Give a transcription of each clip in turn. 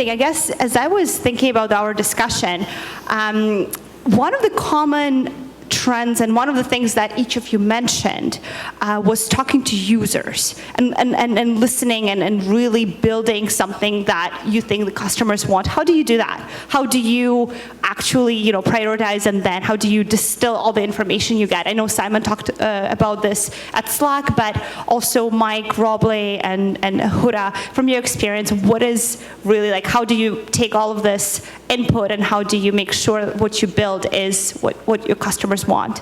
thing, I guess, as I was thinking about our discussion, one of the common trends and one of the things that each of you mentioned was talking to users and listening and really building something that you think the customers want. How do you do that? How do you actually prioritize, and then how do you distill all the information you get? I know Simon talked about this at Slack, but also Mike, Robleh, and Huda, from your experience, what is really how do you take all of this input and how do you make sure that what you build is what your customers want?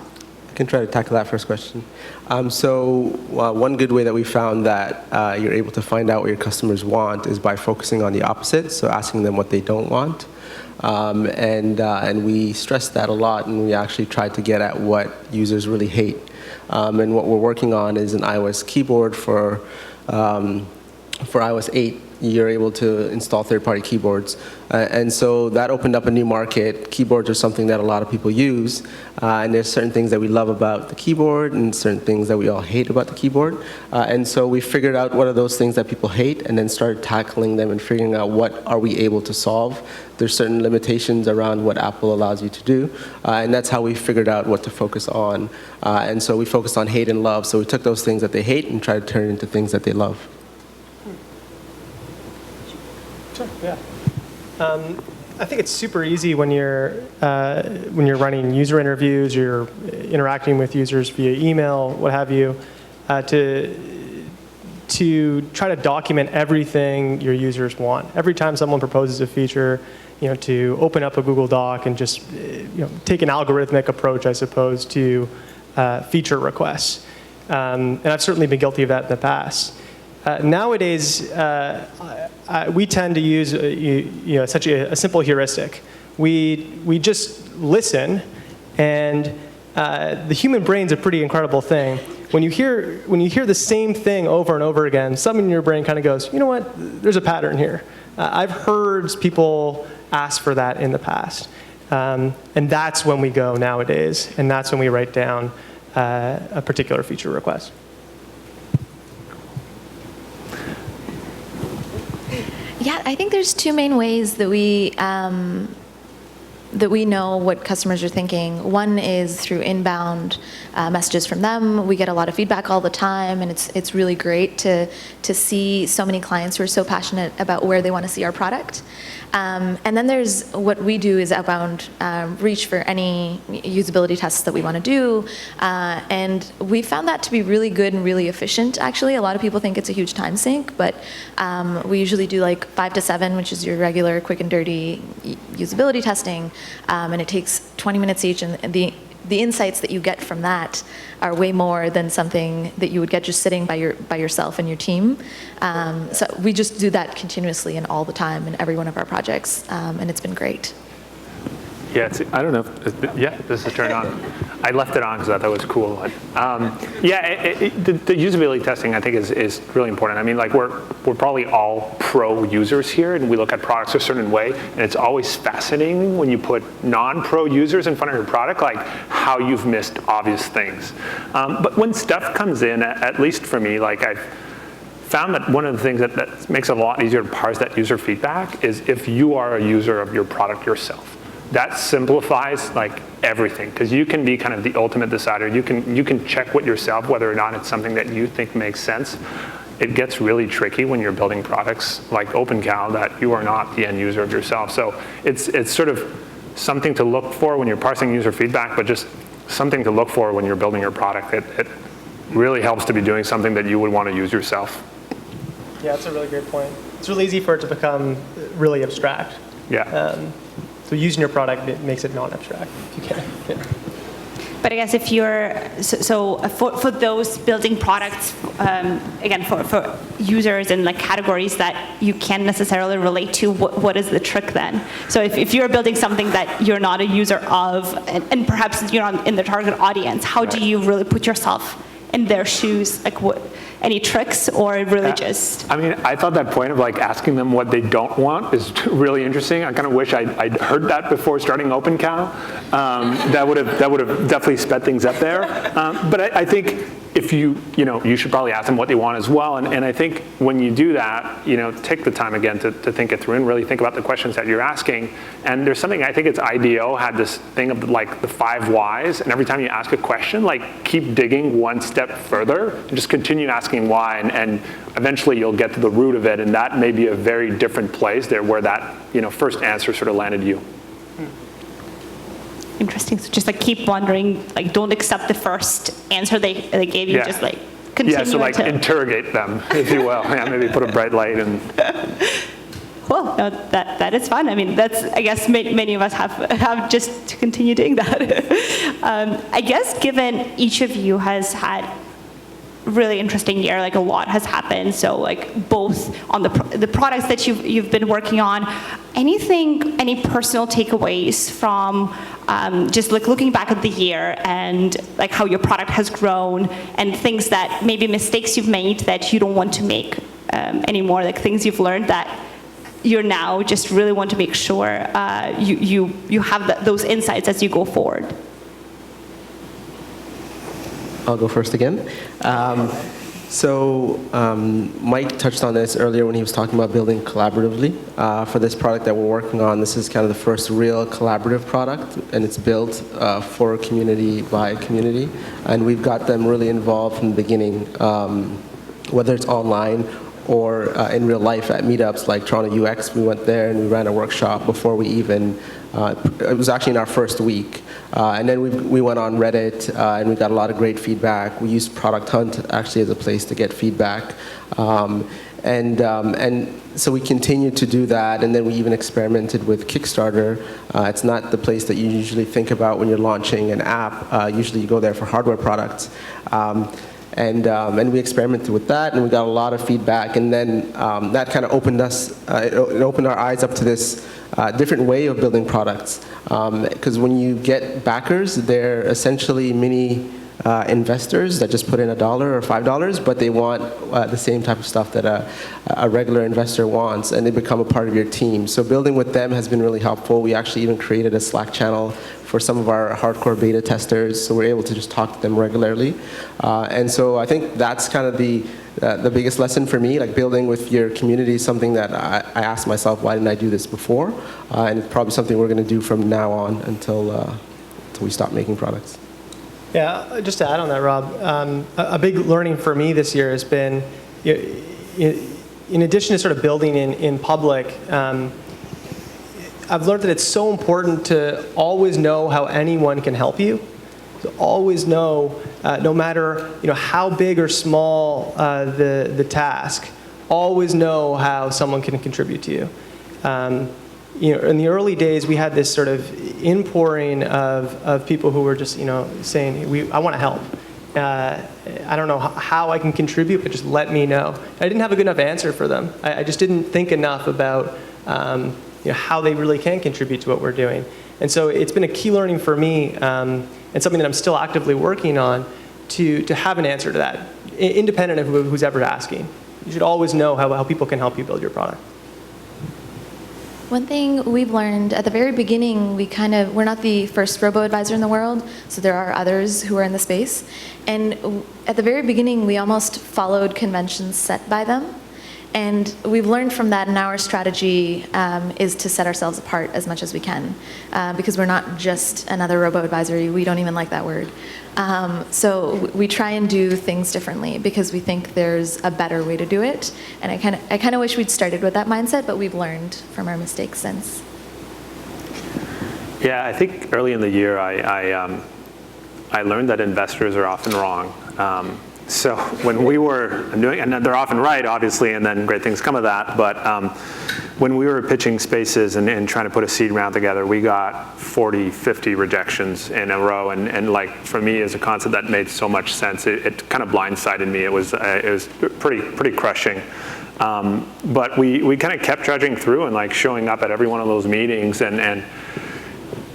I can try to tackle that first question. One good way that we found that you're able to find out what your customers want is by focusing on the opposite, so asking them what they don't want. And we stress that a lot, and we actually try to get at what users really hate. And what we're working on is an iOS keyboard for iOS 8. You're able to install third-party keyboards. And so that opened up a new market. Keyboards are something that a lot of people use. And there's certain things that we love about the keyboard and certain things that we all hate about the keyboard. And so we figured out what are those things that people hate and then started tackling them and figuring out what are we able to solve. There's certain limitations around what Apple allows you to do. And that's how we figured out what to focus on. And so we focused on hate and love. So we took those things that they hate and tried to turn it into things that they love. Sure, yeah. I think it's super easy when you're running user interviews, you're interacting with users via email, what have you, to try to document everything your users want. Every time someone proposes a feature, to open up a Google Doc and just take an algorithmic approach, I suppose, to feature requests. And I've certainly been guilty of that in the past. Nowadays, we tend to use such a simple heuristic. We just listen, and the human brain's a pretty incredible thing. When you hear the same thing over and over again, something in your brain kind of goes, you know what? There's a pattern here. I've heard people ask for that in the past, and that's when we go nowadays, and that's when we write down a particular feature request. Yeah, I think there's two main ways that we know what customers are thinking. One is through inbound messages from them. We get a lot of feedback all the time, and it's really great to see so many clients who are so passionate about where they want to see our product. And then there's what we do is outbound reach for any usability tests that we want to do. And we found that to be really good and really efficient, actually. A lot of people think it's a huge time sink, but we usually do 5 to 7, which is your regular quick and dirty usability testing. And it takes 20 minutes each, and the insights that you get from that are way more than something that you would get just sitting by yourself and your team. So we just do that continuously and all the time in every one of our projects, and it's been great. Yeah, I don't know. This is turned on. I left it on because I thought it was cool. The usability testing I think is really important. I mean, we're probably all pro users here, and we look at products a certain way. And it's always fascinating when you put non-pro users in front of your product, how you've missed obvious things. But when stuff comes in, at least for me, I've found that one of the things that makes it a lot easier to parse that user feedback is if you are a user of your product yourself. That simplifies everything, because you can be kind of the ultimate decider. You can check with yourself whether or not it's something that you think makes sense. It gets really tricky when you're building products like OpenCal that you are not the end user of yourself. So it's sort of something to look for when you're parsing user feedback, but just something to look for when you're building your product. It really helps to be doing something that you would want to use yourself. Yeah, that's a really great point. It's really easy for it to become really abstract. Yeah. So using your product, it makes it non-abstract, if you can. Yeah. But I guess if you're, for those building products, again, for users and categories that you can't necessarily relate to, what is the trick then? So if you're building something that you're not a user of, and perhaps you're not in the target audience, how do you really put yourself in their shoes? Any tricks, or really just? I mean, I thought that point of asking them what they don't want is really interesting. I kind of wish I'd heard that before starting OpenCal. That would have definitely sped things up there. But I think you should probably ask them what they want as well. And I think when you do that, take the time again to think it through and really think about the questions that you're asking. And there's something, I think it's IDEO had this thing of like the 5 whys, and every time you ask a question, like keep digging one step further and just continue asking why, and eventually you'll get to the root of it, and that may be a very different place there where that first answer sort of landed you. Interesting. So just like keep wondering, like don't accept the first answer they gave you, just like continue. Yeah, so like interrogate them, if you will. Yeah, maybe put a bright light and. Cool. No, that is fun. I mean, that's, I guess many of us have just to continue doing that. I guess given each of you has had really interesting year, like a lot has happened, so like both on the products that you've been working on, any personal takeaways from just like looking back at the year and like how your product has grown, and things that maybe mistakes you've made that you don't want to make anymore, like things you've learned that you're now just really want to make sure you have those insights as you go forward. I'll go first again. Mike touched on this earlier when he was talking about building collaboratively. For this product that we're working on, this is kind of the first real collaborative product, and it's built for community by community. And we've got them really involved from the beginning, whether it's online or in real life at meetups like Toronto UX. We went there and we ran a workshop before we even, it was actually in our first week. And then we went on Reddit and we got a lot of great feedback. We used Product Hunt actually as a place to get feedback. And so we continued to do that, and then we even experimented with Kickstarter. It's not the place that you usually think about when you're launching an app. Usually you go there for hardware products. And we experimented with that, and we got a lot of feedback, and then that kind of opened it opened our eyes up to this different way of building products. Because when you get backers, they're essentially mini investors that just put in $1 or $5, but they want the same type of stuff that a regular investor wants, and they become a part of your team. So building with them has been really helpful. We actually even created a Slack channel for some of our hardcore beta testers, so we're able to just talk to them regularly. And so I think that's kind of the biggest lesson for me, like building with your community is something that I asked myself, why didn't I do this before? And it's probably something we're going to do from now on until we stop making products. Yeah, just to add on that, Rob, a big learning for me this year has been, in addition to sort of building in public, I've learned that it's so important to always know how anyone can help you. To always know, no matter how big or small the task, always know how someone can contribute to you. In the early days, we had this sort of inpouring of people who were just saying, I want to help. I don't know how I can contribute, but just let me know. I didn't have a good enough answer for them. I just didn't think enough about how they really can contribute to what we're doing. And so it's been a key learning for me, and something that I'm still actively working on, to have an answer to that, independent of who's ever asking. You should always know how people can help you build your product. One thing we've learned at the very beginning, we're not the first robo-advisor in the world, so there are others who are in the space. And at the very beginning, we almost followed conventions set by them. And we've learned from that, and our strategy is to set ourselves apart as much as we can, because we're not just another robo-advisory. We don't even like that word. So we try and do things differently because we think there's a better way to do it. And I kind of wish we'd started with that mindset, but we've learned from our mistakes since. Yeah, I think early in the year, I learned that investors are often wrong. So when we were doing, and they're often right, obviously, and then great things come of that, but when we were pitching spaces and trying to put a seed round together, we got 40, 50 rejections in a row, and like for me as a concept that made so much sense, it kind of blindsided me. It was pretty crushing. But we kind of kept trudging through and like showing up at every one of those meetings and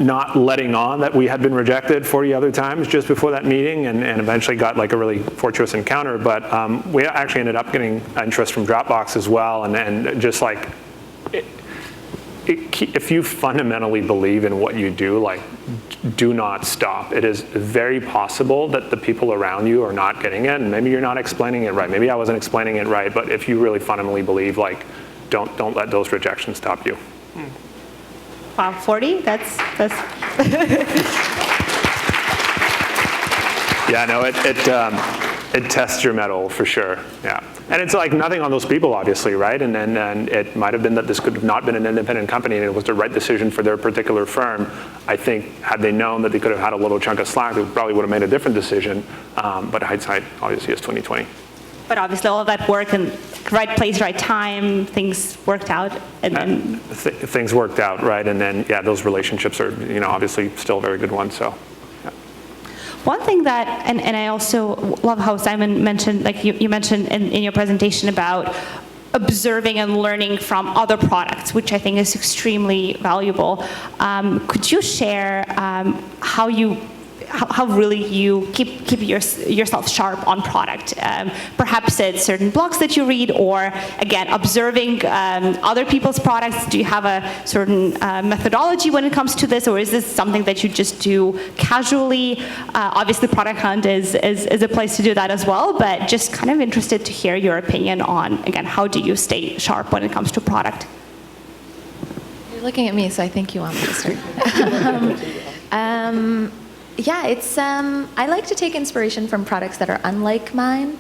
not letting on that we had been rejected 40 other times just before that meeting, and eventually got like a really fortuitous encounter. But we actually ended up getting interest from Dropbox as well, and just like if you fundamentally believe in what you do, like, do not stop. It is very possible that the people around you are not getting it, and maybe you're not explaining it right. Maybe I wasn't explaining it right, but if you really fundamentally believe, like, don't let those rejections stop you. Wow, 40? That's Yeah, no, it tests your mettle for sure. Yeah, and it's like nothing on those people, obviously, right? And then it might have been that this could have not been an independent company, and it was the right decision for their particular firm. I think had they known that they could have had a little chunk of slack, they probably would have made a different decision. But hindsight, obviously, is 2020. But obviously, all of that work and right place, right time, things worked out, and then things worked out, right? And then, yeah, those relationships are, obviously still very good ones. So. One thing that, and I also love how Simon mentioned, like you mentioned in your presentation about observing and learning from other products, which I think is extremely valuable. Could you share how really you keep yourself sharp on product? Perhaps it's certain blogs that you read, or again, observing other people's products. Do you have a certain methodology when it comes to this, or is this something that you just do casually? Obviously, Product Hunt is a place to do that as well, but just kind of interested to hear your opinion on, again, how do you stay sharp when it comes to product? You're looking at me, so I think you want me to start. Yeah, it's, I like to take inspiration from products that are unlike mine,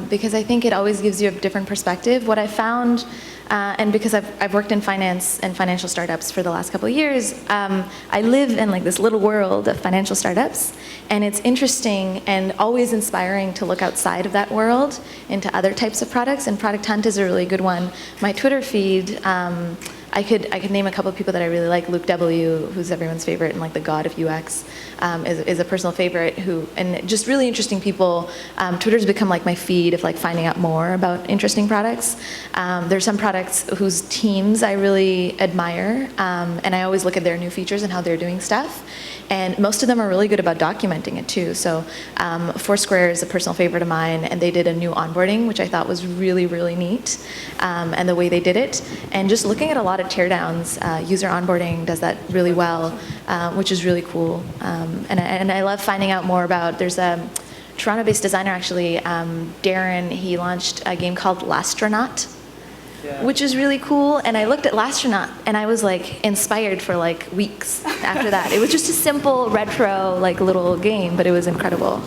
because I think it always gives you a different perspective. What I found, and because I've worked in finance and financial startups for the last couple of years, I live in like this little world of financial startups, and it's interesting and always inspiring to look outside of that world into other types of products, and Product Hunt is a really good one. My Twitter feed, I could name a couple of people that I really like. Luke W., who's everyone's favorite and like the god of UX, is a personal favorite. And just really interesting people. Twitter's become like my feed of like finding out more about interesting products. There's some products whose teams I really admire, and I always look at their new features and how they're doing stuff. And most of them are really good about documenting it too. So Foursquare is a personal favorite of mine, and they did a new onboarding, which I thought was really, really neat, and the way they did it. And just looking at a lot of teardowns, user onboarding does that really well, which is really cool. And I love finding out more about, there's a Toronto-based designer actually, Daryna, he launched a game called Lastronaut, which is really cool. And I looked at Lastronaut and I was like inspired for like weeks after that. It was just a simple retro like little game, but it was incredible.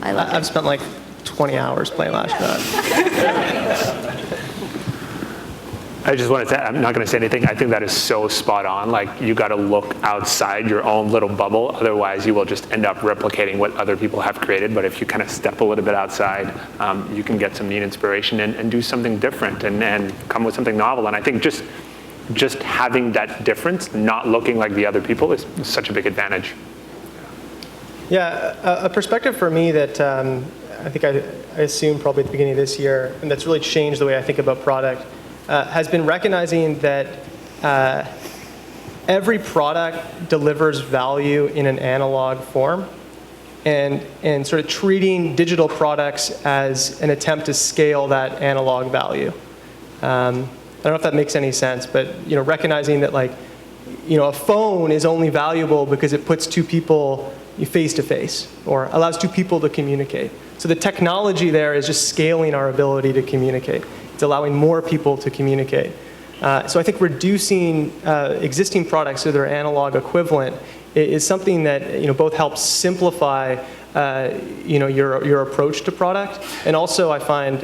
I loved it. I've spent like 20 hours playing Lastronaut. I just wanted to, I'm not going to say anything. I think that is so spot on. Like, you got to look outside your own little bubble. Otherwise, you will just end up replicating what other people have created. But if you kind of step a little bit outside, you can get some neat inspiration and do something different and come with something novel. And I think just having that difference, not looking like the other people, is such a big advantage. Yeah, a perspective for me that I think I assumed probably at the beginning of this year, and that's really changed the way I think about product, has been recognizing that every product delivers value in an analog form, and sort of treating digital products as an attempt to scale that analog value. I don't know if that makes any sense, but recognizing that a phone is only valuable because it puts two people face to face or allows two people to communicate. So the technology there is just scaling our ability to communicate. It's allowing more people to communicate. So I think reducing existing products to their analog equivalent is something that both helps simplify your approach to product, and also I find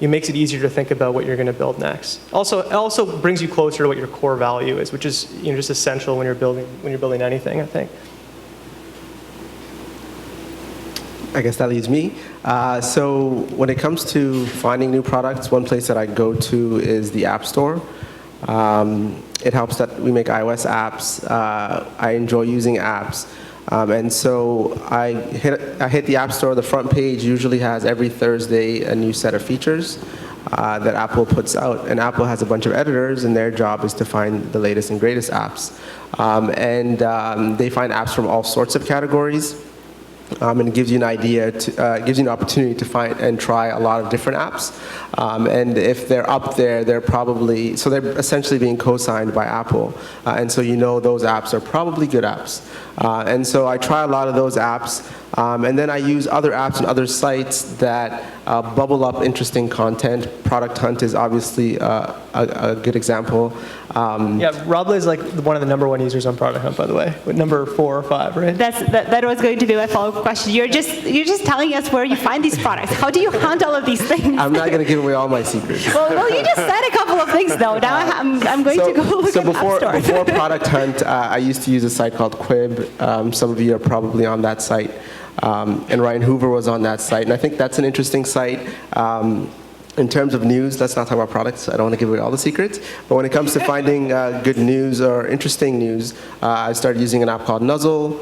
it makes it easier to think about what you're going to build next. Also, it also brings you closer to what your core value is, which is just essential when you're building anything, I think. I guess that leaves me. So when it comes to finding new products, one place that I go to is the App Store. It helps that we make iOS apps. I enjoy using apps. And so I hit the App Store. The front page usually has every Thursday a new set of features that Apple puts out. And Apple has a bunch of editors, and their job is to find the latest and greatest apps. They find apps from all sorts of categories. And it gives you an idea, gives you an opportunity to find and try a lot of different apps. And if they're up there, they're essentially being co-signed by Apple. And so you know those apps are probably good apps. And so I try a lot of those apps. And then I use other apps and other sites that bubble up interesting content. Product Hunt is obviously a good example. Yeah, Robleh is like one of the #1 users on Product Hunt, by the way, with number 4 or 5, right? That was going to be my follow-up question. You're just telling us where you find these products. How do you hunt all of these things? I'm not going to give away all my secrets. Well, you just said a couple of things, though. Now I'm going to go look at the App Store. Before Product Hunt, I used to use a site called Quib. Some of you are probably on that site. And Ryan Hoover was on that site. And I think that's an interesting site. In terms of news, let's not talk about products. I don't want to give away all the secrets. But when it comes to finding good news or interesting news, I started using an app called Nuzzle.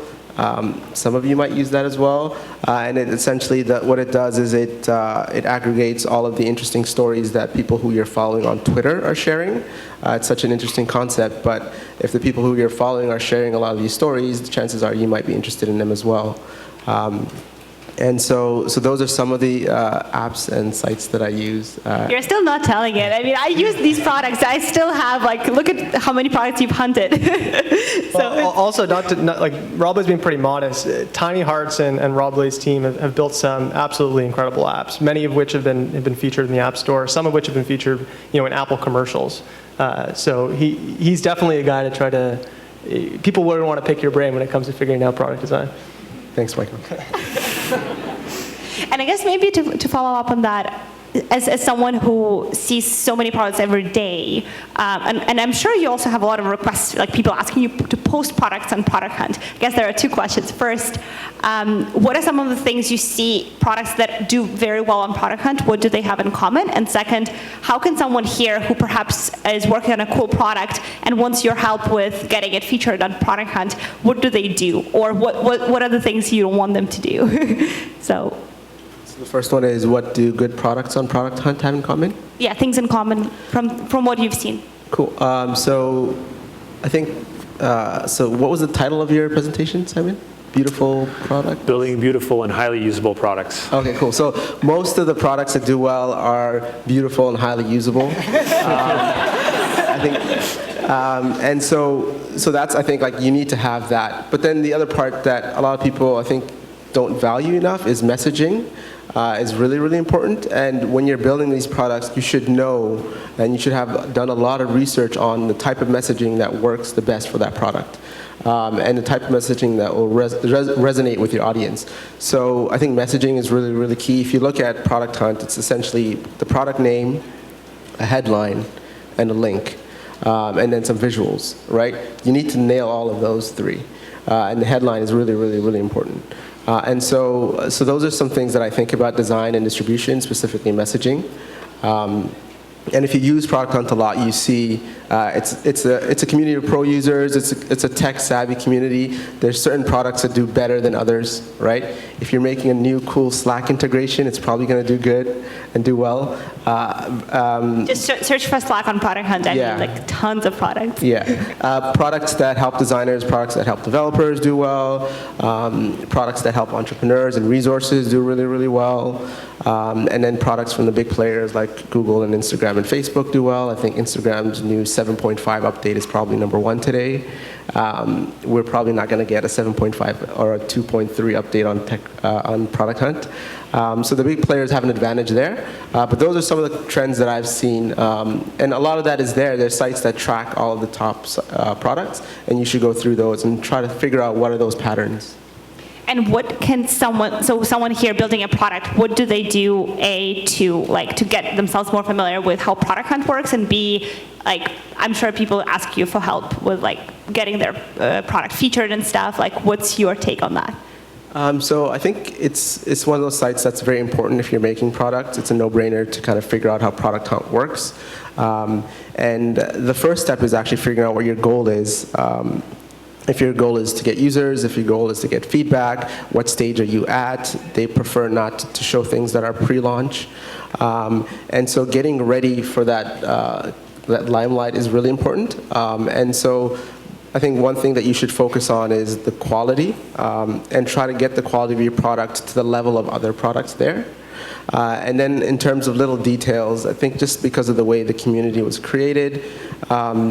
Some of you might use that as well. And it essentially, what it does is it aggregates all of the interesting stories that people who you're following on Twitter are sharing. It's such an interesting concept, but if the people who you're following are sharing a lot of these stories, the chances are you might be interested in them as well. And so those are some of the apps and sites that I use. You're still not telling it. I mean, I use these products. I still have, look at how many products you've hunted. Also, Robleh's been pretty modest. Tiny Hearts and Robleh's team have built some absolutely incredible apps, many of which have been featured in the App Store, some of which have been featured, in Apple commercials. So he's definitely a guy to try to, people would want to pick your brain when it comes to figuring out product design. Thanks, Michael. And I guess maybe to follow up on that, as someone who sees so many products every day, and I'm sure you also have a lot of requests, like people asking you to post products on Product Hunt. I guess there are two questions. First, what are some of the things you see products that do very well on Product Hunt? What do they have in common? And second, how can someone here who perhaps is working on a cool product and wants your help with getting it featured on Product Hunt, what do they do? Or what are the things you don't want them to do? So the first one is, what do good products on Product Hunt have in common? Yeah, things in common from what you've seen. Cool. So I think, so what was the title of your presentation, Simon? Beautiful product? Building beautiful and highly usable products. Okay, cool. So most of the products that do well are beautiful and highly usable. I think, and so that's, I think, you need to have that. But then the other part that a lot of people, I think, don't value enough is messaging. Is really, really important. And when you're building these products, you should know, and you should have done a lot of research on the type of messaging that works the best for that product. And the type of messaging that will resonate with your audience. So I think messaging is really, really key. If you look at Product Hunt, it's essentially the product name, a headline, and a link, and then some visuals, right? You need to nail all of those three. And the headline is really, really, really important. And so those are some things that I think about design and distribution, specifically messaging. And if you use Product Hunt a lot, you see it's a community of pro users. It's a tech-savvy community. There's certain products that do better than others, right? If you're making a new cool Slack integration, it's probably going to do good and do well. Just search for Slack on Product Hunt. I mean, tons of products. Yeah. Products that help designers, products that help developers do well, products that help entrepreneurs and resources do really, really well. And then products from the big players like Google and Instagram and Facebook do well. I think Instagram's new 7.5 update is probably #1 today. We're probably not going to get a 7.5 or a 2.3 update on Product Hunt. So the big players have an advantage there. But those are some of the trends that I've seen. And a lot of that is there. There's sites that track all of the top products, and you should go through those and try to figure out what are those patterns. And what can someone here building a product, what do they do, A, to get themselves more familiar with how Product Hunt works, and B, I'm sure people ask you for help with getting their product featured and stuff. What's your take on that? So I think it's one of those sites that's very important if you're making products. It's a no-brainer to kind of figure out how Product Hunt works. And the first step is actually figuring out what your goal is. If your goal is to get users, if your goal is to get feedback, what stage are you at? They prefer not to show things that are pre-launch. And so getting ready for that limelight is really important. And so I think one thing that you should focus on is the quality, and try to get the quality of your product to the level of other products there. And then in terms of little details, I think just because of the way the community was created,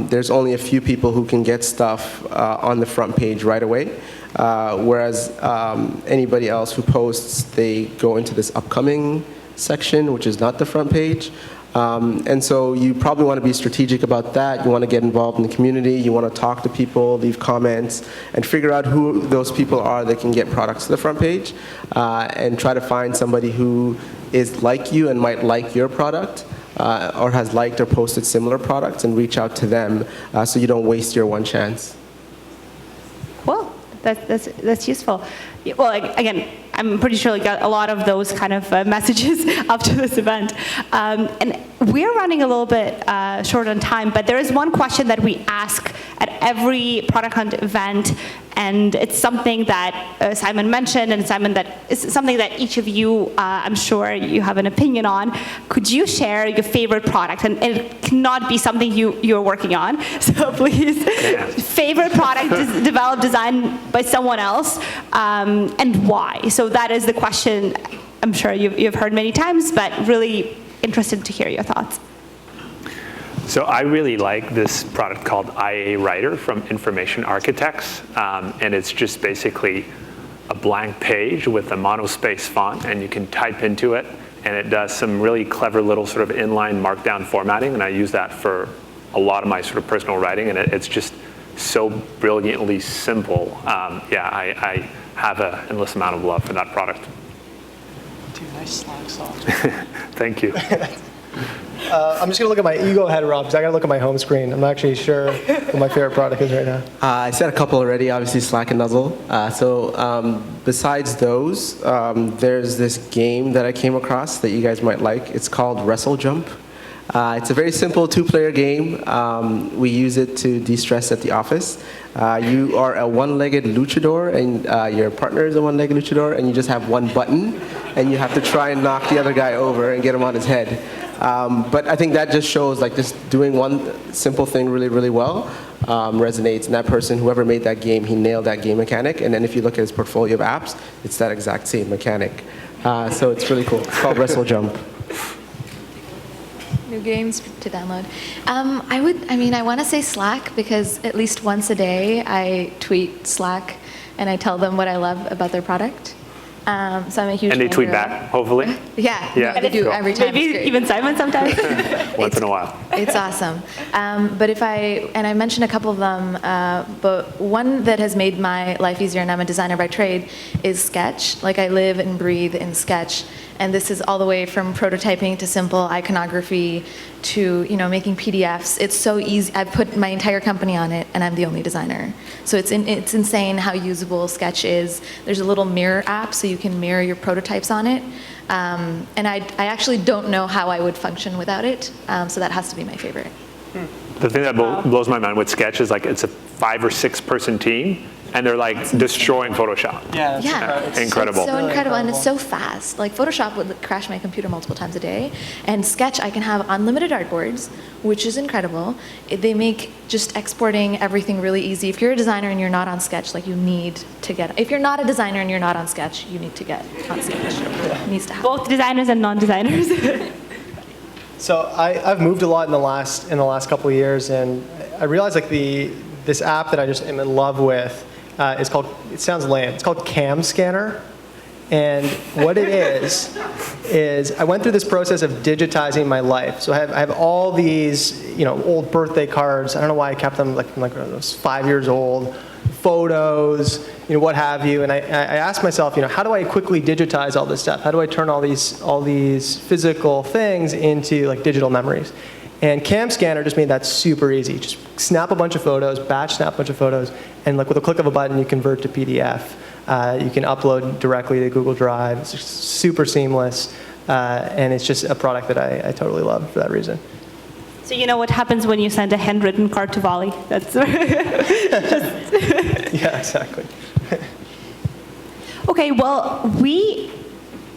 there's only a few people who can get stuff on the front page right away. Whereas anybody else who posts, they go into this upcoming section, which is not the front page. And so you probably want to be strategic about that. You want to get involved in the community. You want to talk to people, leave comments, and figure out who those people are that can get products to the front page, and try to find somebody who is like you and might like your product, or has liked or posted similar products, and reach out to them so you don't waste your one chance. Well, that's useful. Well, again, I'm pretty sure we got a lot of those kind of messages after this event. And we're running a little bit short on time, but there is one question that we ask at every Product Hunt event, and it's something that Simon mentioned, and Simon, that is something that each of you, I'm sure you have an opinion on. Could you share your favorite product? And it cannot be something you're working on, so please. Favorite product developed, designed by someone else, and why? So that is the question I'm sure you've heard many times, but really interested to hear your thoughts. So I really like this product called IA Writer from Information Architects, and it's just basically a blank page with a monospace font, and you can type into it, and it does some really clever little sort of inline markdown formatting, and I use that for a lot of my sort of personal writing, and it's just so brilliantly simple. I have an endless amount of love for that product. Dude, nice Slack song. Thank you. I'm just going to look at my ego head, Rob, because I got to look at my home screen. I'm not actually sure what my favorite product is right now. I said a couple already, obviously Slack and Nuzzle. Besides those, there's this game that I came across that you guys might like. It's called Wrestle Jump. It's a very simple two-player game. We use it to de-stress at the office. You are a one-legged luchador, and your partner is a one-legged luchador, and you just have one button, and you have to try and knock the other guy over and get him on his head. But I think that just shows like just doing one simple thing really, really well resonates. And that person, whoever made that game, he nailed that game mechanic. And then if you look at his portfolio of apps, it's that exact same mechanic. So it's really cool. It's called Wrestle Jump. New games to download. I want to say Slack, because at least once a day I tweet Slack and I tell them what I love about their product. So I'm a huge And they fan tweet of back, hopefully? Yeah, Yeah. they do Cool. every time. Maybe It's great. even Simon sometimes. Once in a while. It's awesome. But I mentioned a couple of them, but one that has made my life easier, and I'm a designer by trade, is Sketch. Like, I live and breathe in Sketch. And this is all the way from prototyping to simple iconography to, making PDFs. It's so easy. I've put my entire company on it, and I'm the only designer. So it's insane how usable Sketch is. There's a little mirror app, so you can mirror your prototypes on it. And I actually don't know how I would function without it, so that has to be my favorite. The thing that blows my mind with Sketch is like it's a 5 or 6 person team, and they're like destroying Photoshop. Yeah, Yeah, Incredible. It's so Really incredible, and it's so incredible. fast. Like, Photoshop would crash my computer multiple times a day, and Sketch, I can have unlimited artboards, which is incredible. They make just exporting everything really easy. If you're a designer and you're not on Sketch, like, you need to get. If you're not a designer and you're not on Sketch, you need to get on Sketch. It needs to happen. Both designers and non-designers. So I've moved a lot in the last couple of years, and I realized like this app that I just am in love with is called, it sounds lame, it's called Cam Scanner. And what it is I went through this process of digitizing my life. So I have all these, old birthday cards. I don't know why I kept them like I was 5 years old, photos, what have you. And I asked myself, how do I quickly digitize all this stuff? How do I turn all these physical things into like digital memories? And Cam Scanner just made that super easy. Just snap a bunch of photos, batch snap a bunch of photos, and like with a click of a button, you convert to PDF. You can upload directly to Google Drive. It's just super seamless, and it's just a product that I totally love for that reason. So you know what happens when you send a handwritten card to Volley? That's Yeah, exactly. Okay, well, we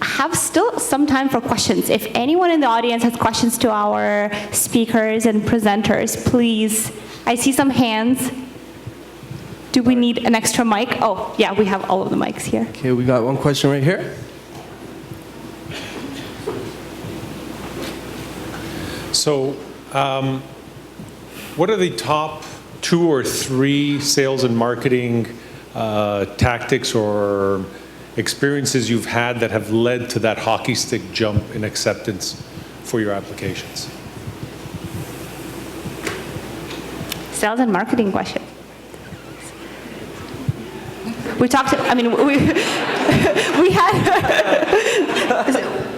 have still some time for questions. If anyone in the audience has questions to our speakers and presenters, please. I see some hands. Do we need an extra mic? Oh, yeah, we have all of the mics here. Okay, we got one question right here. So, what are the top 2 or 3 sales and marketing tactics or experiences you've had that have led to that hockey stick jump in acceptance for your applications? Sales and marketing question. We talked, I mean, we had,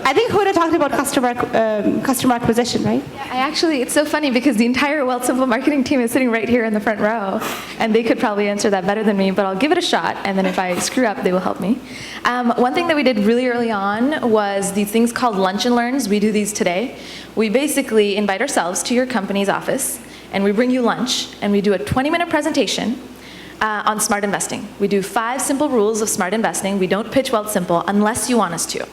I think Huda talked about customer acquisition, right? I actually, it's so funny because the entire Wealthsimple marketing team is sitting right here in the front row, and they could probably answer that better than me, but I'll give it a shot, and then if I screw up, they will help me. One thing that we did really early on was these things called lunch and learns. We do these today. We basically invite ourselves to your company's office, and we bring you lunch, and we do a 20-minute presentation on smart investing. We do 5 simple rules of smart investing. We don't pitch Wealthsimple unless you want us to.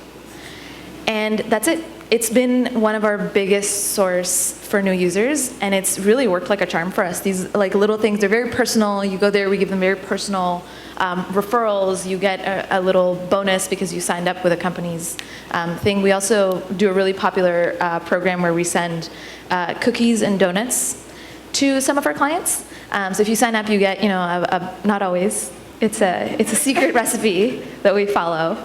And that's it. It's been one of our biggest source for new users, and it's really worked like a charm for us. These like little things, they're very personal. You go there, we give them very personal referrals. You get a little bonus because you signed up with a company's thing. We also do a really popular program where we send cookies and donuts to some of our clients. So if you sign up, you get, not always, it's a secret recipe that we follow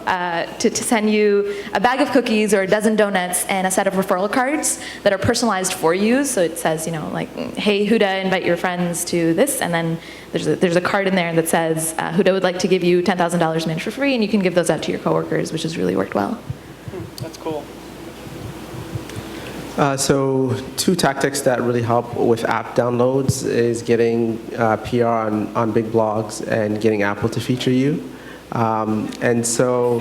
to send you a bag of cookies or a dozen donuts and a set of referral cards that are personalized for you. So it says, like, hey, Huda, invite your friends to this. And then there's a card in there that says, Huda would like to give you $10,000 managed for free, and you can give those out to your coworkers, which has really worked well. That's cool. So 2 tactics that really help with app downloads is getting PR on big blogs and getting Apple to feature you. And so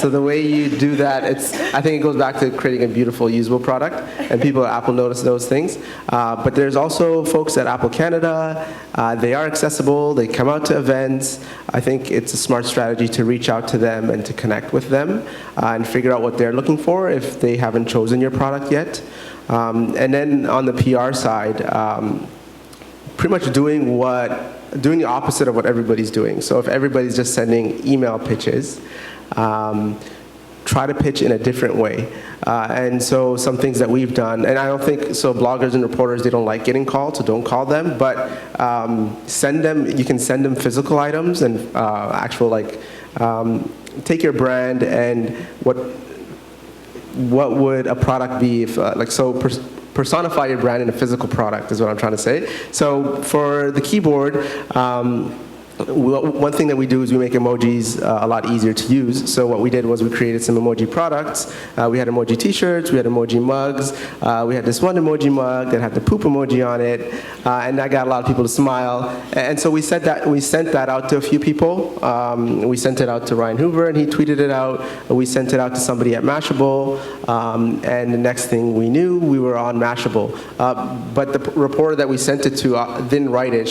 the way you do that, I think it goes back to creating a beautiful, usable product, and people at Apple notice those things. But there's also folks at Apple Canada. They are accessible. They come out to events. I think it's a smart strategy to reach out to them and to connect with them and figure out what they're looking for if they haven't chosen your product yet. And then on the PR side, pretty much doing the opposite of what everybody's doing. So if everybody's just sending email pitches, try to pitch in a different way. And so some things that we've done, and I don't think, so bloggers and reporters, they don't like getting called, so don't call them, but you can send them physical items and take your brand and what would a product be if, personify your brand in a physical product is what I'm trying to say. So for the keyboard, one thing that we do is we make emojis a lot easier to use. So what we did was we created some emoji products. We had emoji t-shirts, we had emoji mugs. We had this one emoji mug that had the poop emoji on it, and that got a lot of people to smile. And so we sent that out to a few people. We sent it out to Ryan Hoover, and he tweeted it out. We sent it out to somebody at Mashable, and the next thing we knew, we were on Mashable. But the reporter that we sent it to didn't write it.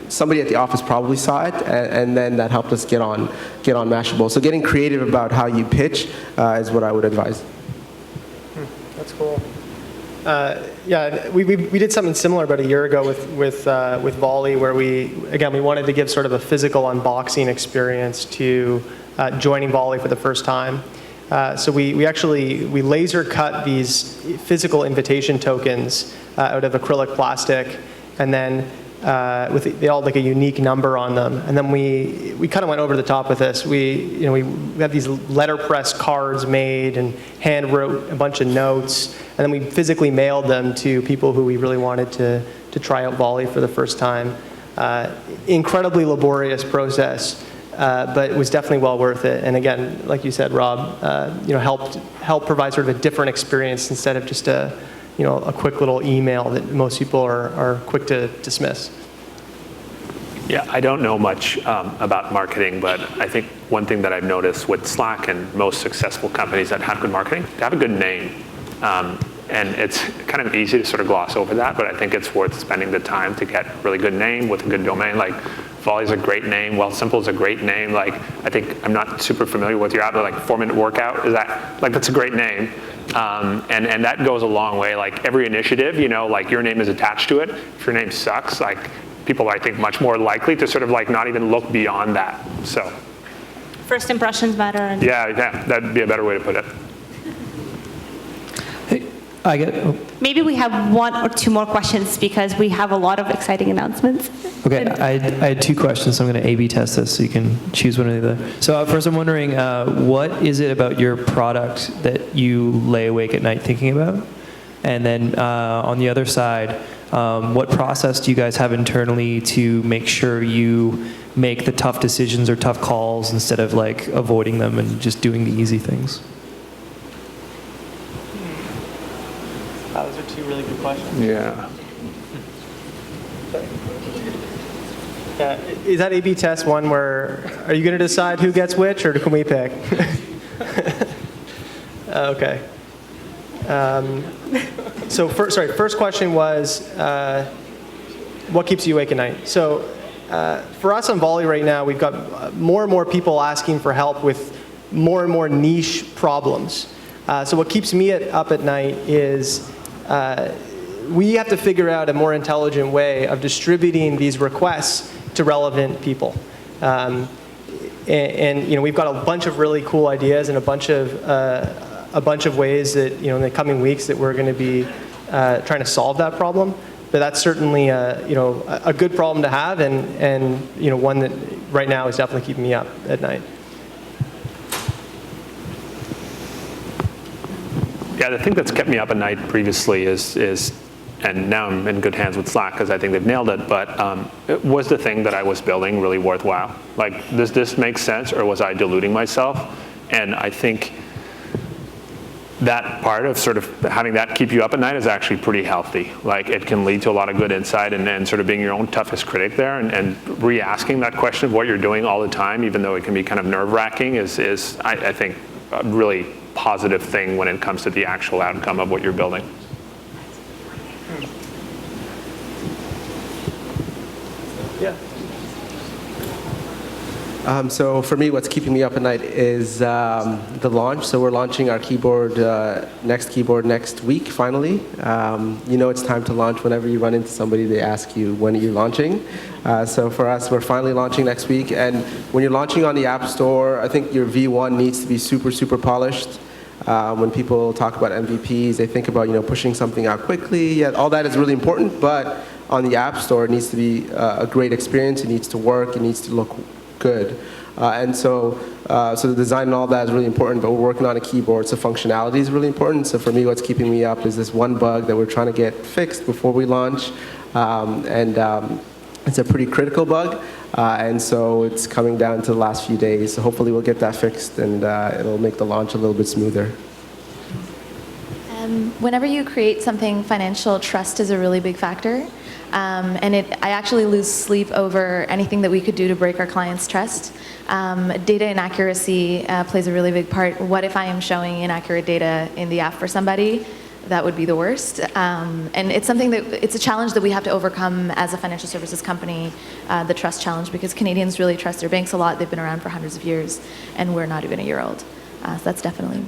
Somebody at the office probably saw it, and then that helped us get on Mashable. So getting creative about how you pitch is what I would advise. That's cool. Yeah, we did something similar about a year ago with Volley, where we wanted to give sort of a physical unboxing experience to joining Volley for the first time. So we laser cut these physical invitation tokens out of acrylic plastic, and then they all like a unique number on them, and then we kind of went over the top with this. We have these letterpress cards made and hand wrote a bunch of notes, and then we physically mailed them to people who we really wanted to try out Volley for the first time. Incredibly laborious process, but it was definitely well worth it. And again, like you said, Rob, helped provide sort of a different experience instead of just a quick little email that most people are quick to dismiss. Yeah, I don't know much about marketing, but I think one thing that I've noticed with Slack and most successful companies that have good marketing, they have a good name. And it's kind of easy to sort of gloss over that, but I think it's worth spending the time to get a really good name with a good domain. Like Volley's a great name, Wealthsimple is a great name. Like I think, I'm not super familiar with your app, but like 4-Minute Workout, that's a great name. And that goes a long way. Like every initiative, like your name is attached to it. If your name sucks, like people are, I think, much more likely to sort of like not even look beyond that. So First impressions matter. And yeah, that'd be a better way to put it. I get. Oh, maybe we have one or two more questions because we have a lot of exciting announcements. okay, I had two questions, so I'm going to A/B test this so you can choose one or the other. So first, I'm wondering, what is it about your product that you lay awake at night thinking about? And then on the other side, what process do you guys have internally to make sure you make the tough decisions or tough calls instead of like avoiding them and just doing the easy things? Those are two really good questions. Yeah. Is that A/B test one where, are you going to decide who gets which, or can we pick? Okay. So first question was, what keeps you awake at night? So for us on Volley right now, we've got more and more people asking for help with more and more niche problems. So what keeps me up at night is we have to figure out a more intelligent way of distributing these requests to relevant people. And we've got a bunch of really cool ideas and a bunch of ways that in the coming weeks that we're going to be trying to solve that problem. But that's certainly a good problem to have, and one that right now is definitely keeping me up at night. Yeah, the thing that's kept me up at night previously is and now I'm in good hands with Slack because I think they've nailed it, but was the thing that I was building really worthwhile? Like, does this make sense, or was I deluding myself? And I think that part of sort of having that keep you up at night is actually pretty healthy. Like, it can lead to a lot of good insight and sort of being your own toughest critic there and re-asking that question of what you're doing all the time, even though it can be kind of nerve-wracking, is I think, a really positive thing when it comes to the actual outcome of what you're building. Yeah. So for me, what's keeping me up at night is the launch. So we're launching our next keyboard next week, finally. It's time to launch. Whenever you run into somebody, they ask you, when are you launching? So for us, we're finally launching next week. And when you're launching on the App Store, I think your V1 needs to be super, super polished. When people talk about MVPs, they think about pushing something out quickly. Yeah, all that is really important, but on the App Store, it needs to be a great experience. It needs to work. It needs to look good. And so the design and all that is really important, but we're working on a keyboard, so functionality is really important. So for me, what's keeping me up is this one bug that we're trying to get fixed before we launch. It's a pretty critical bug, and so it's coming down to the last few days. So hopefully we'll get that fixed, and it'll make the launch a little bit smoother. Whenever you create something financial, trust is a really big factor. I actually lose sleep over anything that we could do to break our clients' trust. Data inaccuracy plays a really big part. What if I am showing inaccurate data in the app for somebody? That would be the worst. And it's a challenge that we have to overcome as a financial services company, the trust challenge, because Canadians really trust their banks a lot. They've been around for hundreds of years, and we're not even a year old. So that's definitely.